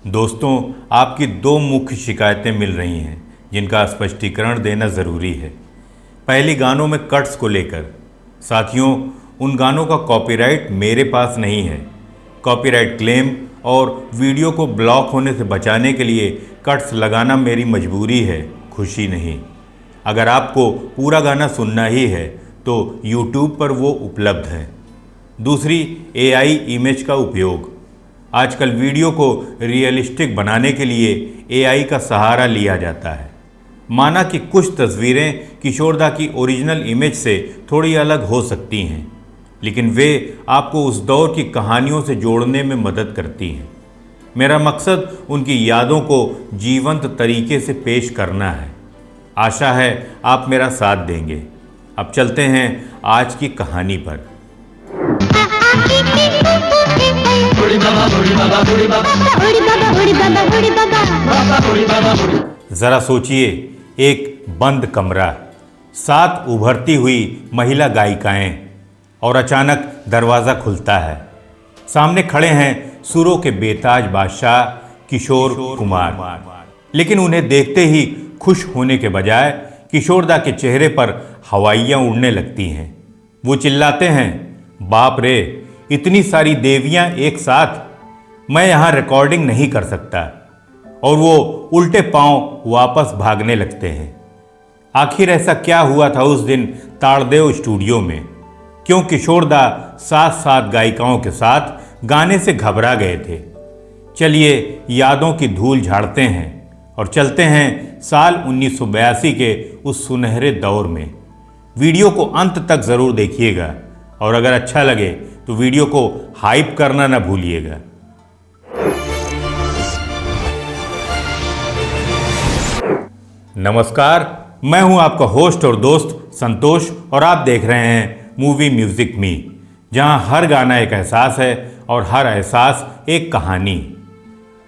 दोस्तों, आपकी दो मुख्य शिकायतें मिल रही हैं जिनका स्पष्टीकरण देना ज़रूरी है। पहली, गानों में कट्स को लेकर। साथियों, उन गानों का कॉपीराइट मेरे पास नहीं है। कॉपीराइट क्लेम और वीडियो को ब्लॉक होने से बचाने के लिए कट्स लगाना मेरी मजबूरी है, खुशी नहीं। अगर आपको पूरा गाना सुनना ही है तो YouTube पर वो उपलब्ध है। दूसरी, AI इमेज का उपयोग। आजकल वीडियो को रियलिस्टिक बनाने के लिए AI का सहारा लिया जाता है। माना कि कुछ तस्वीरें किशोरदा की ओरिजिनल इमेज से थोड़ी अलग हो सकती हैं, लेकिन वे आपको उस दौर की कहानियों से जोड़ने में मदद करती हैं। मेरा मकसद उनकी यादों को जीवंत तरीके से पेश करना है। आशा है आप मेरा साथ देंगे। अब चलते हैं आज की कहानी पर। जरा सोचिए, एक बंद कमरा, 7 उभरती हुई महिला गायिकाएं, और अचानक दरवाज़ा खुलता है। सामने खड़े हैं सुरों के बेताज बादशाह किशोर कुमार। लेकिन उन्हें देखते ही खुश होने के बजाय किशोरदा के चेहरे पर हवाइयाँ उड़ने लगती हैं। वो चिल्लाते हैं, बाप रे, इतनी सारी देवियाँ एक साथ, मैं यहाँ रिकॉर्डिंग नहीं कर सकता। और वो उल्टे पांव वापस भागने लगते हैं। आखिर ऐसा क्या हुआ था उस दिन ताड़देव स्टूडियो में? क्यों किशोरदा 7 गायिकाओं के साथ गाने से घबरा गए थे? चलिए यादों की धूल झाड़ते हैं और चलते हैं साल 1982 के उस सुनहरे दौर में। वीडियो को अंत तक ज़रूर देखिएगा और अगर अच्छा लगे तो वीडियो को हाइप करना ना भूलिएगा। नमस्कार, मैं हूं आपका होस्ट और दोस्त संतोष और आप देख रहे हैं मूवी म्यूजिक मी, जहां हर गाना एक एहसास है और हर एहसास एक कहानी।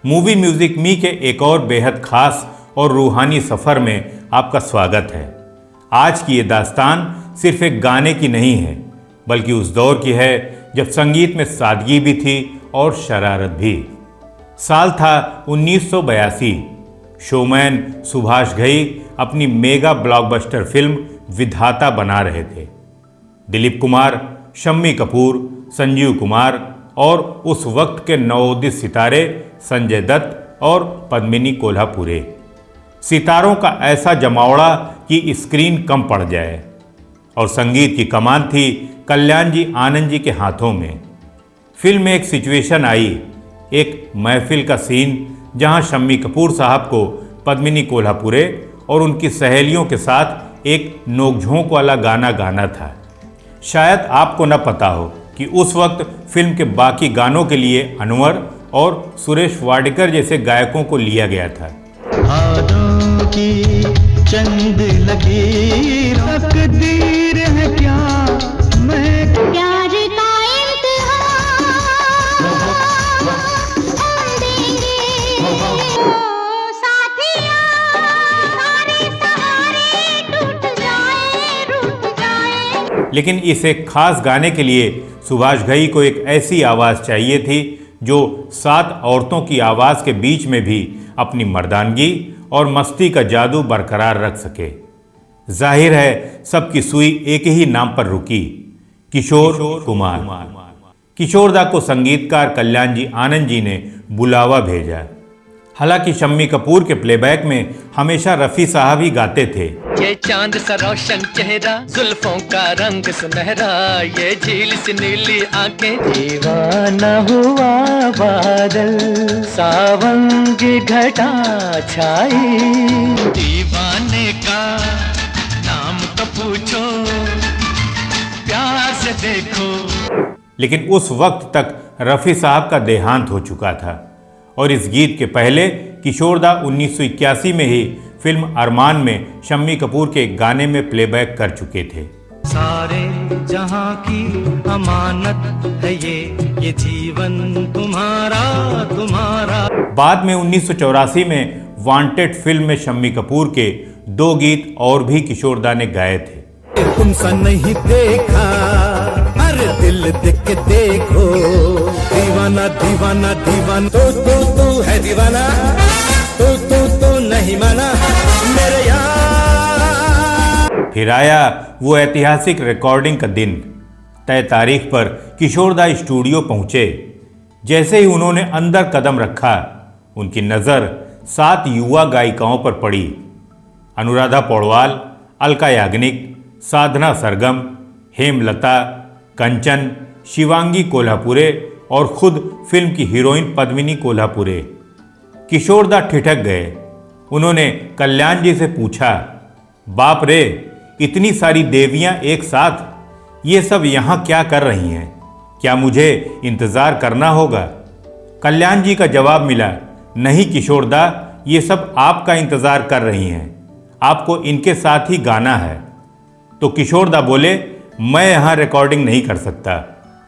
मूवी म्यूजिक मी के एक और बेहद खास और रूहानी सफ़र में आपका स्वागत है। आज की ये दास्तान सिर्फ एक गाने की नहीं है, बल्कि उस दौर की है जब संगीत में सादगी भी थी और शरारत भी। साल था 1982। शोमैन सुभाष घई अपनी मेगा ब्लॉकबस्टर फिल्म विधाता बना रहे थे। दिलीप कुमार, शम्मी कपूर, संजीव कुमार और उस वक्त के नवोदित सितारे संजय दत्त और पद्मिनी कोल्हापुरे। सितारों का ऐसा जमावड़ा कि स्क्रीन कम पड़ जाए। और संगीत की कमान थी कल्याण जी आनंद जी के हाथों में। फिल्म में एक सिचुएशन आई, एक महफिल का सीन, जहां शम्मी कपूर साहब को पद्मिनी कोल्हापुरे और उनकी सहेलियों के साथ एक नोकझोंक वाला गाना गाना था। शायद आपको न पता हो कि उस वक्त फिल्म के बाकी गानों के लिए अनवर और सुरेश वाडकर जैसे गायकों को लिया गया था। हाथों की चंद लगी तकदीर है क्या, मैं प्यार का इम्तिहान देंगे ओ साथिया, सारे सहारे टूट जाए रूठ जाए। लेकिन इस एक खास गाने के लिए सुभाष घई को एक ऐसी आवाज़ चाहिए थी जो 7 औरतों की आवाज़ के बीच में भी अपनी मर्दानगी और मस्ती का जादू बरकरार रख सके। जाहिर है सबकी सुई एक ही नाम पर रुकी, किशोर कुमार। किशोरदा को संगीतकार कल्याण जी आनंद जी ने बुलावा भेजा। हालांकि शम्मी कपूर के प्लेबैक में हमेशा रफ़ी साहब ही गाते थे। ये चांद सा रोशन चेहरा, जुल्फों का रंग सुनहरा, ये झील सी नीली आंखें, दीवाना हुआ बादल, सावन की घटा छाई, दीवाने का नाम तो पूछो, प्यार से देखो। लेकिन उस वक्त तक रफ़ी साहब का देहांत हो चुका था और इस गीत के पहले किशोरदा 1981 में ही फिल्म अरमान में शम्मी कपूर के एक गाने में प्लेबैक कर चुके थे। सारे जहां की अमानत है ये जीवन तुम्हारा तुम्हारा। बाद में 1984 में वांटेड फिल्म में शम्मी कपूर के 2 गीत और भी किशोरदा ने गाए थे। तुमसा नहीं देखा, अरे दिल देख के देखो, दीवाना दीवाना दीवाना, तू है दीवाना, तू नहीं माना मेरे यार। फिर आया वो ऐतिहासिक रिकॉर्डिंग का दिन। तय तारीख पर किशोरदा स्टूडियो पहुंचे। जैसे ही उन्होंने अंदर कदम रखा, उनकी नज़र 7 युवा गायिकाओं पर पड़ी। अनुराधा पौडवाल, अलका याग्निक, साधना सरगम, हेमलता, कंचन, शिवांगी कोल्हापुरे और खुद फिल्म की हीरोइन पद्मिनी कोल्हापुरे। किशोरदा ठिठक गए। उन्होंने कल्याण जी से पूछा, बाप रे, इतनी सारी देवियां एक साथ, ये सब यहाँ क्या कर रही हैं? क्या मुझे इंतज़ार करना होगा? कल्याण जी का जवाब मिला, नहीं किशोरदा, ये सब आपका इंतज़ार कर रही हैं, आपको इनके साथ ही गाना है। तो किशोरदा बोले, मैं यहाँ रिकॉर्डिंग नहीं कर सकता,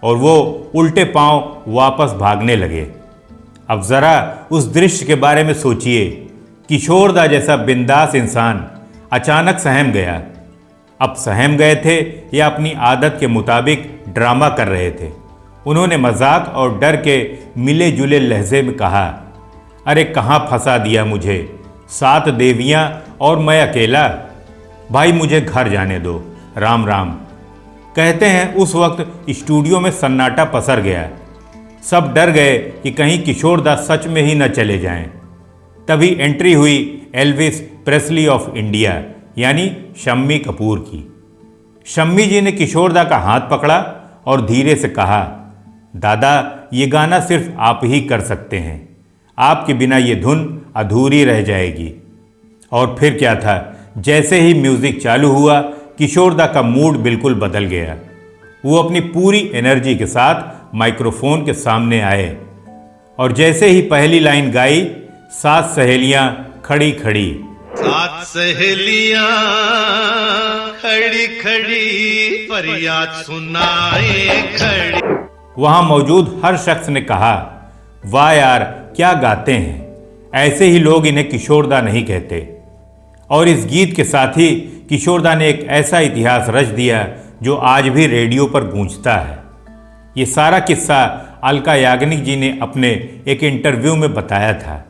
और वो उल्टे पांव वापस भागने लगे। अब ज़रा उस दृश्य के बारे में सोचिए। किशोरदा जैसा बिंदास इंसान अचानक सहम गया। अब सहम गए थे या अपनी आदत के मुताबिक ड्रामा कर रहे थे? उन्होंने मजाक और डर के मिले जुले लहजे में कहा, अरे कहाँ फंसा दिया मुझे, 7 देवियाँ और मैं अकेला। भाई मुझे घर जाने दो, राम राम। कहते हैं उस वक्त स्टूडियो में सन्नाटा पसर गया। सब डर गए कि कहीं किशोरदा सच में ही न चले जाएं। तभी एंट्री हुई एल्विस प्रेस्ली ऑफ इंडिया यानी शम्मी कपूर की। शम्मी जी ने किशोरदा का हाथ पकड़ा और धीरे से कहा, दादा ये गाना सिर्फ आप ही कर सकते हैं, आपके बिना ये धुन अधूरी रह जाएगी। और फिर क्या था, जैसे ही म्यूज़िक चालू हुआ, किशोरदा का मूड बिल्कुल बदल गया। वो अपनी पूरी एनर्जी के साथ माइक्रोफोन के सामने आए और जैसे ही पहली लाइन गाई, 7 सहेलियां खड़ी खड़ी, 7 सहेलियां खड़ी खड़ी फरियाद सुनाए खड़ी। वहां मौजूद हर शख्स ने कहा, वाह यार क्या गाते हैं, ऐसे ही लोग इन्हें किशोरदा नहीं कहते। और इस गीत के साथ ही किशोरदा ने एक ऐसा इतिहास रच दिया जो आज भी रेडियो पर गूंजता है। ये सारा किस्सा अलका याग्निक जी ने अपने एक इंटरव्यू में बताया था।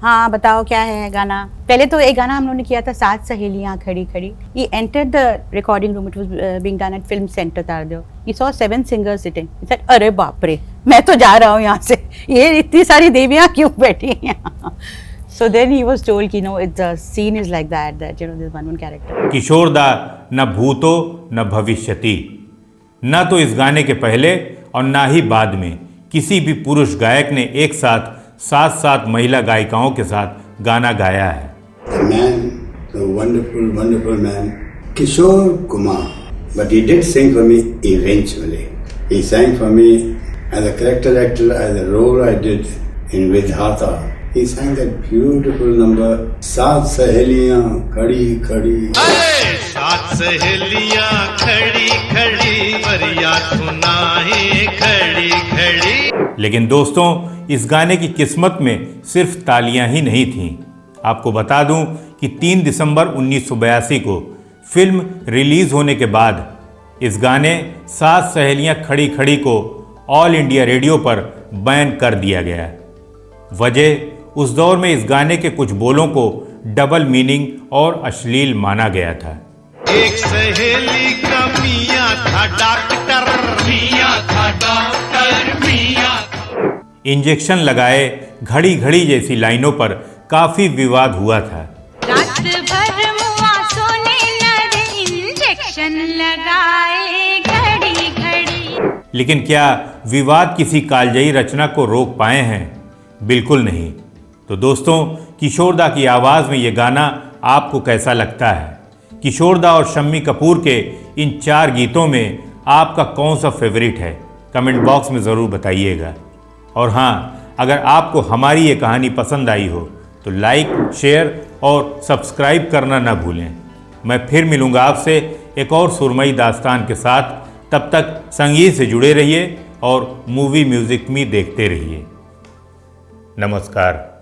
हाँ बताओ क्या है गाना। पहले तो एक गाना हम लोगों ने किया था 7 सहेलियां खड़ी खड़ी। He entered the recording room. It was being done at Film Center Tardeo. He saw 7 singers sitting. He said, अरे बाप रे, मैं तो जा रहा हूँ यहाँ से, ये इतनी सारी देवियाँ क्यों बैठी हैं? So then he was told कि no, the scene is like that there's one character. किशोरदा न भूतो न भविष्यति, न तो इस गाने के पहले और न ही बाद में किसी भी पुरुष गायक ने एक साथ 7 महिला गायिकाओं के साथ गाना गाया है। The man, the wonderful, wonderful man, Kishore Kumar. But he did sing for me eventually. He sang for me as a character actor, as a role I did in Vidhata. He sang that beautiful number, 7 सहेलियां खड़ी खड़ी। 7 सहेलियां खड़ी खड़ी फरियाद सुनाए खड़ी खड़ी। लेकिन दोस्तों, इस गाने की किस्मत में सिर्फ तालियां ही नहीं थीं। आपको बता दूं कि 3 दिसंबर 1982 को फिल्म रिलीज होने के बाद इस गाने 7 सहेलियां खड़ी खड़ी को ऑल इंडिया रेडियो पर बैन कर दिया गया। वजह, उस दौर में इस गाने के कुछ बोलों को डबल मीनिंग और अश्लील माना गया था। एक सहेली का मियां था डॉक्टर, मियां था डॉक्टर, मियां। इंजेक्शन लगाए घड़ी घड़ी जैसी लाइनों पर काफी विवाद हुआ था। रात भर मुआ सोने लगे, इंजेक्शन लगाए घड़ी घड़ी। लेकिन क्या विवाद किसी कालजयी रचना को रोक पाए हैं? बिल्कुल नहीं। तो दोस्तों, किशोरदा की आवाज़ में ये गाना आपको कैसा लगता है? किशोरदा और शम्मी कपूर के इन 4 गीतों में आपका कौन सा फेवरेट है? कमेंट बॉक्स में ज़रूर बताइएगा। और हाँ, अगर आपको हमारी ये कहानी पसंद आई हो तो लाइक, शेयर और सब्सक्राइब करना ना भूलें। मैं फिर मिलूँगा आपसे एक और सुरमई दास्तान के साथ। तब तक संगीत से जुड़े रहिए और मूवी म्यूज़िक मी देखते रहिए। नमस्कार।